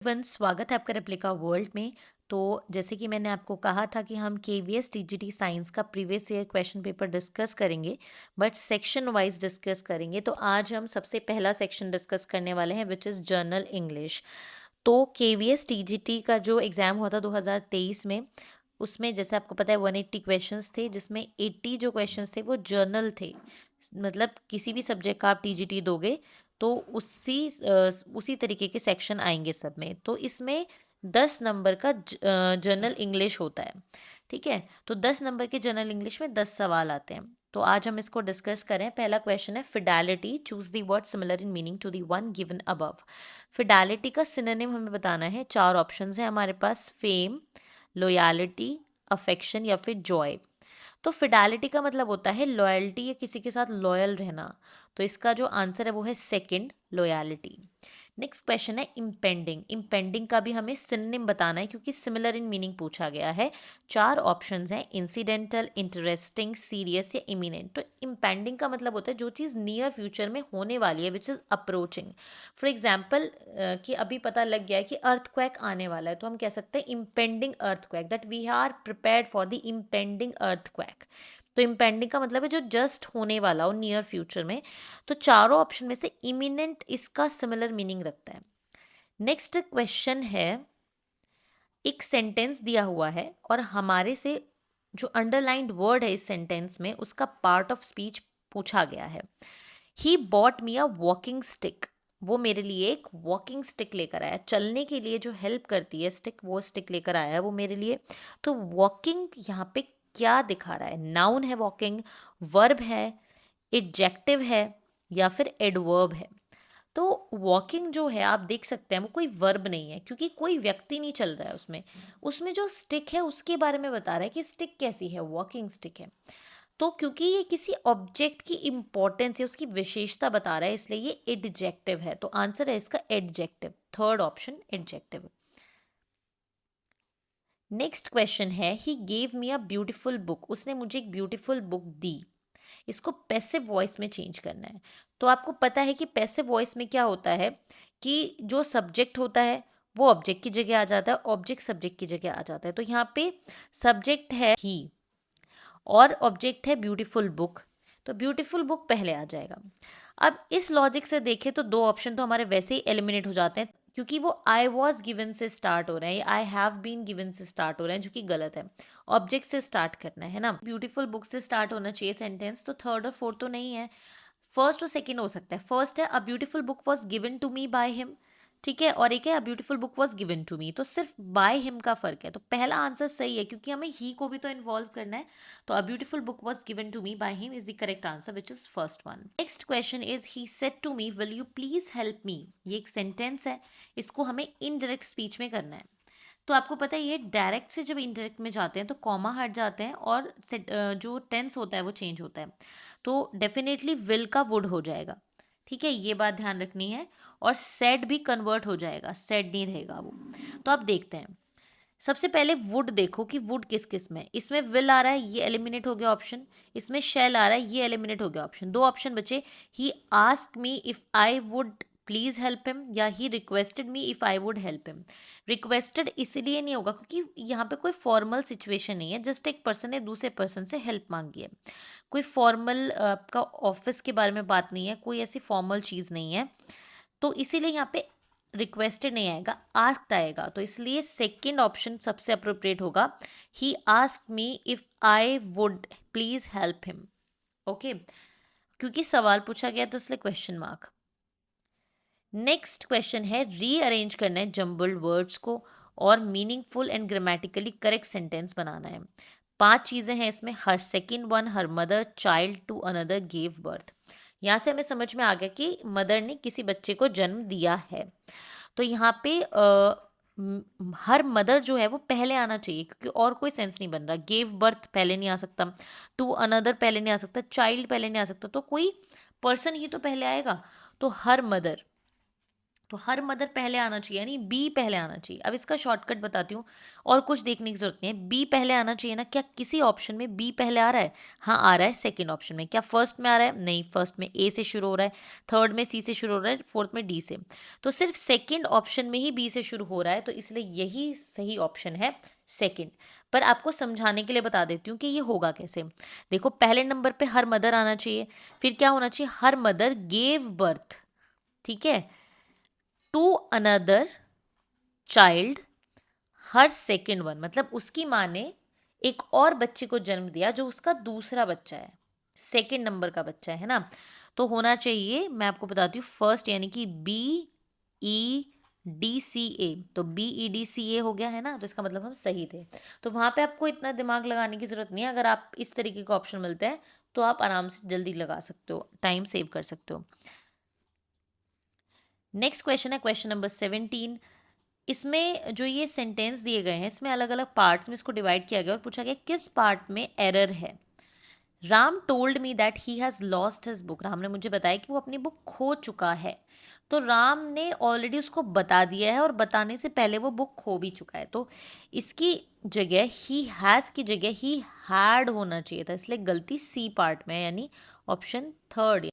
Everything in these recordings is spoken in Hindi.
वन स्वागत है आपका रेप्लिका वर्ल्ड में। तो जैसे कि मैंने आपको कहा था कि हम केवीएस टीजीटी साइंस का previous year question paper discuss करेंगे, बट सेक्शन वाइज डिस्कस करेंगे। तो आज हम सबसे पहला सेक्शन डिस्कस करने वाले हैं विच इज़ जर्नल इंग्लिश। तो केवीएस टीजीटी का जो एग्ज़ाम हुआ था 2023 में, उसमें जैसे आपको पता है 180 क्वेश्चंस थे, जिसमें 80 जो क्वेश्चंस थे वो जर्नल थे। मतलब किसी भी सब्जेक्ट का आप टीजीटी दोगे तो उसी तरीके के सेक्शन आएंगे सब में। तो इसमें 10 नंबर का जर्नल इंग्लिश होता है। ठीक है, तो 10 नंबर के जर्नल इंग्लिश में 10 सवाल आते हैं। तो आज हम इसको डिस्कस करें। पहला क्वेश्चन है fidelity, choose the word similar in meaning to the one given above. Fidelity का सिनोनिम हमें बताना है। 4 ऑप्शंस हैं हमारे पास, फेम, लॉयल्टी, अफेक्शन या फिर जॉय। तो फिडेलिटी का मतलब होता है लॉयल्टी या किसी के साथ लॉयल रहना। तो इसका जो आंसर है वो है सेकंड, लॉयल्टी। नेक्स्ट क्वेश्चन है इम्पेंडिंग। इम्पेंडिंग का भी हमें सिनोनिम बताना है क्योंकि सिमिलर इन मीनिंग पूछा गया है। 4 ऑप्शंस हैं, इंसिडेंटल, इंटरेस्टिंग, सीरियस या इमिनेंट। तो इम्पेंडिंग का मतलब होता है जो चीज़ नियर फ्यूचर में होने वाली है, which is approaching. For example कि अभी पता लग गया है कि अर्थक्वेक आने वाला है, तो हम कह सकते हैं impending earthquake, that we are prepared for the impending earthquake. तो इम्पेंडिंग का मतलब है जो जस्ट होने वाला हो नियर फ्यूचर में। तो चारों ऑप्शन में से इमिनेंट इसका सिमिलर मीनिंग रखता है। नेक्स्ट क्वेश्चन है, एक सेंटेंस दिया हुआ है और हमारे से जो अंडरलाइंड वर्ड है इस सेंटेंस में उसका पार्ट ऑफ स्पीच पूछा गया है। He bought me a walking stick. वो मेरे लिए एक वॉकिंग स्टिक लेकर आया, चलने के लिए जो हेल्प करती है स्टिक, वो स्टिक लेकर आया है वो मेरे लिए। तो वॉकिंग यहाँ पे क्या दिखा रहा है? नाउन है वॉकिंग, वर्ब है, एडजेक्टिव है या फिर एडवर्ब है। तो वॉकिंग जो है आप देख सकते हैं वो कोई वर्ब नहीं है क्योंकि कोई व्यक्ति नहीं चल रहा है उसमें। उसमें जो स्टिक है उसके बारे में बता रहा है कि स्टिक कैसी है, वॉकिंग स्टिक है। तो क्योंकि ये किसी ऑब्जेक्ट की इंपॉर्टेंस है, उसकी विशेषता बता रहा है, इसलिए ये एडजेक्टिव है। तो आंसर है इसका adjective, third option adjective. Next question है, he gave me a beautiful book. उसने मुझे एक ब्यूटीफुल बुक दी। इसको पैसिव वॉइस में चेंज करना है। तो आपको पता है कि पैसिव वॉइस में क्या होता है कि जो सब्जेक्ट होता है वो ऑब्जेक्ट की जगह आ जाता है, ऑब्जेक्ट सब्जेक्ट की जगह आ जाता है। तो यहाँ पे सब्जेक्ट है ही और ऑब्जेक्ट है ब्यूटीफुल बुक, तो ब्यूटीफुल बुक पहले आ जाएगा। अब इस लॉजिक से देखें तो दो ऑप्शन तो हमारे वैसे ही एलिमिनेट हो जाते हैं क्योंकि वो आई वॉज गिवन से स्टार्ट हो रहे हैं, आई हैव बीन गिवन से स्टार्ट हो रहे हैं, जो कि गलत है। ऑब्जेक्ट से स्टार्ट करना है ना, ब्यूटीफुल बुक से स्टार्ट होना चाहिए सेंटेंस। तो थर्ड और फोर्थ तो नहीं है, फर्स्ट और सेकंड हो सकता है। फर्स्ट है a beautiful book was given to me by him, ठीक है, और एक है a beautiful book was given to me. तो सिर्फ बाय हिम का फर्क है। तो पहला आंसर सही है क्योंकि हमें ही को भी तो इन्वॉल्व करना है। तो a beautiful book was given to me by him is the correct answer which is first one. Next question is he said to me will you please help me. ये एक सेंटेंस है, इसको हमें इनडायरेक्ट स्पीच में करना है। तो आपको पता है ये डायरेक्ट से जब इनडायरेक्ट में जाते हैं तो कॉमा हट जाते हैं और जो टेंस होता है वो चेंज होता है। तो डेफिनेटली विल का वुड हो जाएगा, ठीक है, ये बात ध्यान रखनी है। और सेड भी कन्वर्ट हो जाएगा, सेड नहीं रहेगा वो। तो आप देखते हैं, सबसे पहले वुड देखो कि वुड किस किस में। इसमें विल आ रहा है, ये एलिमिनेट हो गया ऑप्शन। इसमें शेल आ रहा है, ये एलिमिनेट हो गया ऑप्शन। दो ऑप्शन बचे, he ask me if I would please help him या he requested me if I would help him. Requested इसलिए नहीं होगा क्योंकि यहाँ पे कोई फॉर्मल सिचुएशन नहीं है, जस्ट एक पर्सन ने दूसरे पर्सन से हेल्प मांगी है। कोई फॉर्मल आपका ऑफिस के बारे में बात नहीं है, कोई ऐसी फॉर्मल चीज़ नहीं है। तो इसीलिए यहाँ पे रिक्वेस्टेड नहीं आएगा, आस्क्ड आएगा। तो इसलिए सेकंड ऑप्शन सबसे अप्रोप्रिएट होगा, he asked me if I would please help him. Okay, क्योंकि सवाल पूछा गया तो इसलिए क्वेश्चन मार्क। नेक्स्ट क्वेश्चन है, रीअरेंज करना है जम्बल्ड वर्ड्स को और meaningful and grammatically correct sentence बनाना है। 5 चीज़ें हैं इसमें। हर सेकेंड वन, हर mother child to another gave birth. यहाँ से हमें समझ में आ गया कि मदर ने किसी बच्चे को जन्म दिया है। तो यहाँ पे हर मदर जो है वो पहले आना चाहिए क्योंकि और कोई सेंस नहीं बन रहा। गेव बर्थ पहले नहीं आ सकता, टू अनदर पहले नहीं आ सकता, चाइल्ड पहले नहीं आ सकता, तो कोई पर्सन ही तो पहले आएगा। तो हर मदर, तो हर मदर पहले आना चाहिए, यानी बी पहले आना चाहिए। अब इसका शॉर्टकट बताती हूँ, और कुछ देखने की जरूरत नहीं है, बी पहले आना चाहिए ना। क्या किसी ऑप्शन में बी पहले आ रहा है? हाँ आ रहा है सेकंड ऑप्शन में। क्या फर्स्ट में आ रहा है? नहीं, फर्स्ट में ए से शुरू हो रहा है, थर्ड में सी से शुरू हो रहा है, फोर्थ में डी से। तो सिर्फ सेकंड ऑप्शन में ही बी से शुरू हो रहा है, तो इसलिए यही सही ऑप्शन है सेकंड। पर आपको समझाने के लिए बता देती हूँ कि ये होगा कैसे। देखो, पहले नंबर पे हर मदर आना चाहिए, फिर क्या होना चाहिए? हर मदर गेव बर्थ, ठीक है, to another child her second one, मतलब उसकी माँ ने एक और बच्चे को जन्म दिया जो उसका दूसरा बच्चा है, सेकेंड नंबर का बच्चा है ना। तो होना चाहिए, मैं आपको बताती हूँ, फर्स्ट यानी कि बी ई डी सी ए। तो बी ई डी सी ए हो गया है ना, तो इसका मतलब हम सही थे। तो वहां पे आपको इतना दिमाग लगाने की जरूरत नहीं है। अगर आप इस तरीके का ऑप्शन मिलते हैं तो आप आराम से जल्दी लगा सकते हो, टाइम सेव कर सकते हो। नेक्स्ट क्वेश्चन है क्वेश्चन नंबर 17। इसमें जो ये सेंटेंस दिए गए हैं, इसमें अलग अलग पार्ट्स में इसको डिवाइड किया गया और पूछा गया किस पार्ट में एरर है। Ram told me that he has lost his book. Ram ने मुझे बताया कि वो अपनी बुक खो चुका है। तो राम ने ऑलरेडी उसको बता दिया है और बताने से पहले वो बुक खो भी चुका है, तो इसकी जगह ही हैज़ की जगह ही हैड होना चाहिए था, इसलिए गलती सी पार्ट में है, यानी option third.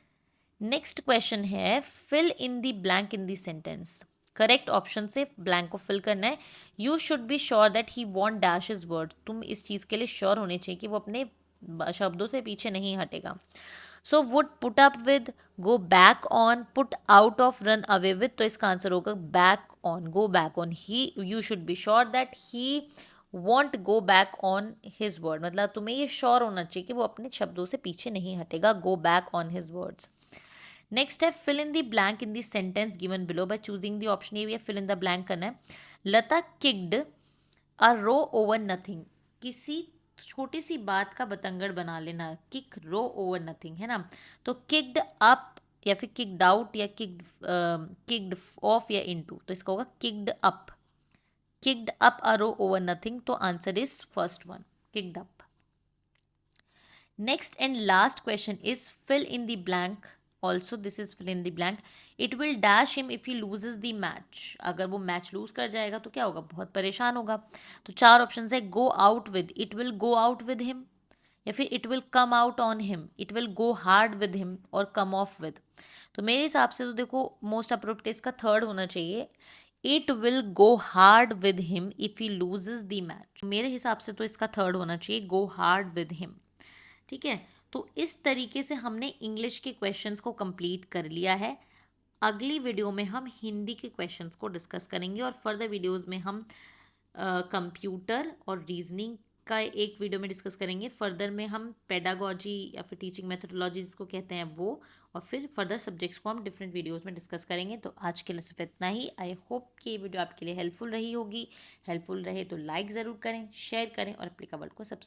Next question is fill in the blank in the sentence. Correct option से ब्लैंक को फिल करना है। You should be sure that he want dash is word. तुम इस चीज़ के लिए श्योर होने चाहिए कि वो अपने शब्दों से पीछे नहीं हटेगा। So would put up with, go back on, put out of, run away with. तो इसका आंसर होगा back on, go back on. He, you should be sure that he want go back on his word, मतलब तुम्हें ये श्योर होना चाहिए कि वो अपने शब्दों से पीछे नहीं हटेगा, go back on his words. Next है fill in the blank in the sentence given below by choosing the option. ये फिल इन द ब्लैंक करना है। Lata kicked a row over nothing. किसी छोटी सी बात का बतंगड़ बना लेना, किक रो ओवर नथिंग है ना। तो किक्ड अप या फिर किक्ड आउट या किक्ड ऑफ या इनटू, तो इसका होगा kicked up. Kicked up a row over nothing, तो answer is first one, kicked up. Next and last question is fill in the blank. Also this is fill in the blank. It will dash him if he loses the match. अगर वो मैच लूज कर जाएगा तो क्या होगा? बहुत परेशान होगा। तो चार ऑप्शन है, go out with, it will go out with him, या फिर it will come out on him, it will go hard with him, और कम ऑफ विद। तो मेरे हिसाब से तो देखो मोस्ट अप्रोप्रिएट इसका थर्ड होना चाहिए, it will go hard with him if he loses the match. मेरे हिसाब से तो इसका थर्ड होना चाहिए, गो हार्ड विद हिम। ठीक है, तो इस तरीके से हमने इंग्लिश के क्वेश्चंस को कंप्लीट कर लिया है। अगली वीडियो में हम हिंदी के क्वेश्चंस को डिस्कस करेंगे और फर्दर वीडियोस में हम कंप्यूटर और रीजनिंग का एक वीडियो में डिस्कस करेंगे। फर्दर में हम पेडागोजी या फिर टीचिंग मेथोडोलॉजी जिसको कहते हैं वो, और फिर फर्दर सब्जेक्ट्स को हम डिफरेंट वीडियोस में डिस्कस करेंगे। तो आज के लिए सिर्फ इतना ही। आई होप कि ये वीडियो आपके लिए हेल्पफुल रही होगी। हेल्पफुल रहे तो लाइक ज़रूर करें, शेयर करें और एप्लीकेबल को सब्सक्राइब